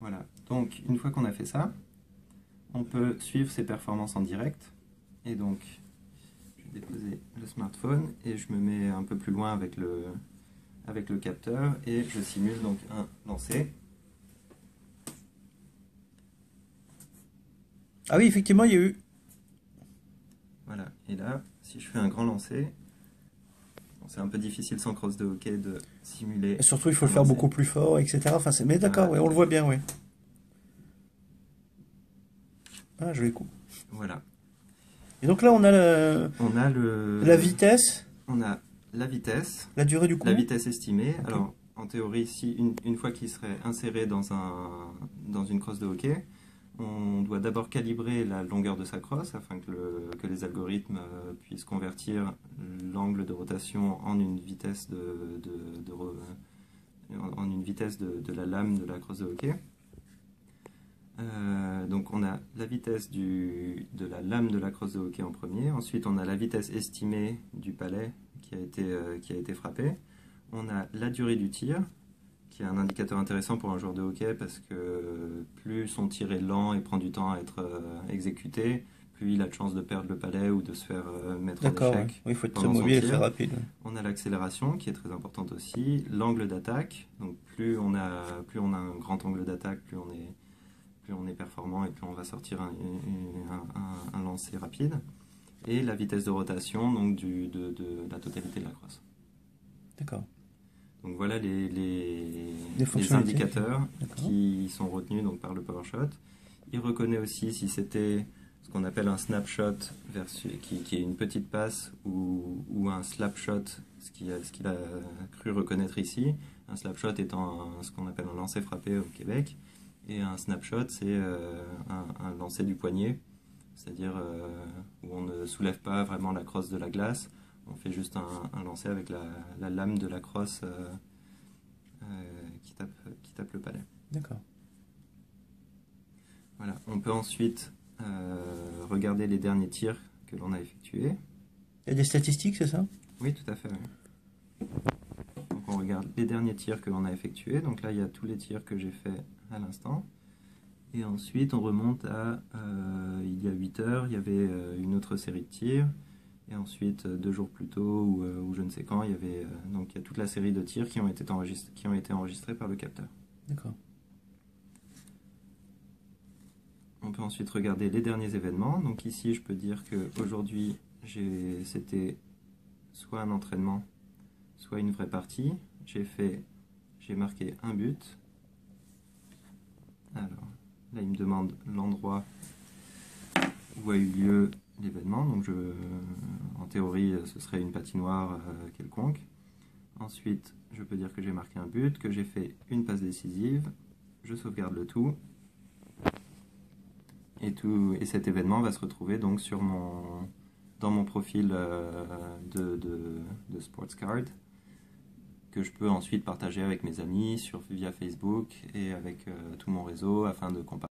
Voilà, donc une fois qu'on a fait ça, on peut suivre ses performances en direct. Et donc, je vais déposer le smartphone et je me mets un peu plus loin avec le capteur et je simule donc un lancer. Ah oui, effectivement, il y a eu. Voilà, et là, si je fais un grand lancer, bon, c'est un peu difficile sans crosse de hockey de simuler Et surtout, il faut un le faire lancer. beaucoup plus fort, etc. Enfin, mais d'accord, Voilà, ouais, on tout le à voit fait. bien, oui. Ah, joli coup. Voilà. Et donc là, on a On a la vitesse, on a la vitesse, la durée du la coup. vitesse estimée. Ok. Alors, en théorie, si une fois qu'il serait inséré dans une crosse de hockey, on doit d'abord calibrer la longueur de sa crosse afin que les algorithmes puissent convertir l'angle de rotation en une vitesse en une vitesse de la lame de la crosse de hockey. Donc on a la vitesse de la lame de la crosse de hockey en premier, ensuite on a la vitesse estimée du palet qui a été frappé, on a la durée du tir, qui est un indicateur intéressant pour un joueur de hockey parce que plus son tir est lent et prend du temps à être exécuté, plus il a de chances de perdre le palet ou de se faire mettre en D'accord, ouais. échec Oui, il faut être très pendant son mobile et très tir. rapide. Ouais. On a l'accélération qui est très importante aussi, l'angle d'attaque, donc plus on a un grand angle d'attaque, plus on est performant et plus on va sortir un lancer rapide. Et la vitesse de rotation donc de la totalité de la crosse. D'accord. Donc voilà Des les fonctionnalités. indicateurs D'accord. qui sont retenus donc par le PowerShot. Il reconnaît aussi si c'était ce qu'on appelle un snapshot qui est une petite passe ou un slapshot, ce qu'il a cru reconnaître ici. Un slapshot étant ce qu'on appelle un lancer frappé au Québec. Et un snapshot, c'est un lancer du poignet, c'est-à-dire où on ne soulève pas vraiment la crosse de la glace, on fait juste un lancer avec la lame de la crosse qui tape le palais. D'accord. Voilà. On peut ensuite regarder les derniers tirs que l'on a effectués. Il y a des statistiques, c'est ça? Oui, tout à fait. Oui. Donc on regarde les derniers tirs que l'on a effectués. Donc là, il y a tous les tirs que j'ai fait à l'instant. Et ensuite, on remonte à il y a 8 heures, il y avait une autre série de tirs. Et ensuite, 2 jours plus tôt, ou je ne sais quand, il y avait donc il y a toute la série de tirs qui ont été enregistrés par le capteur. D'accord. On peut ensuite regarder les derniers événements. Donc ici, je peux dire qu'aujourd'hui, c'était soit un entraînement, soit une vraie partie. J'ai marqué un but. Alors, là, il me demande l'endroit où a eu lieu l'événement. Donc, en théorie, ce serait une patinoire quelconque. Ensuite, je peux dire que j'ai marqué un but, que j'ai fait une passe décisive. Je sauvegarde le tout. Et cet événement va se retrouver donc dans mon profil de SportsCard que je peux ensuite partager avec mes amis via Facebook et avec tout mon réseau afin de comparer.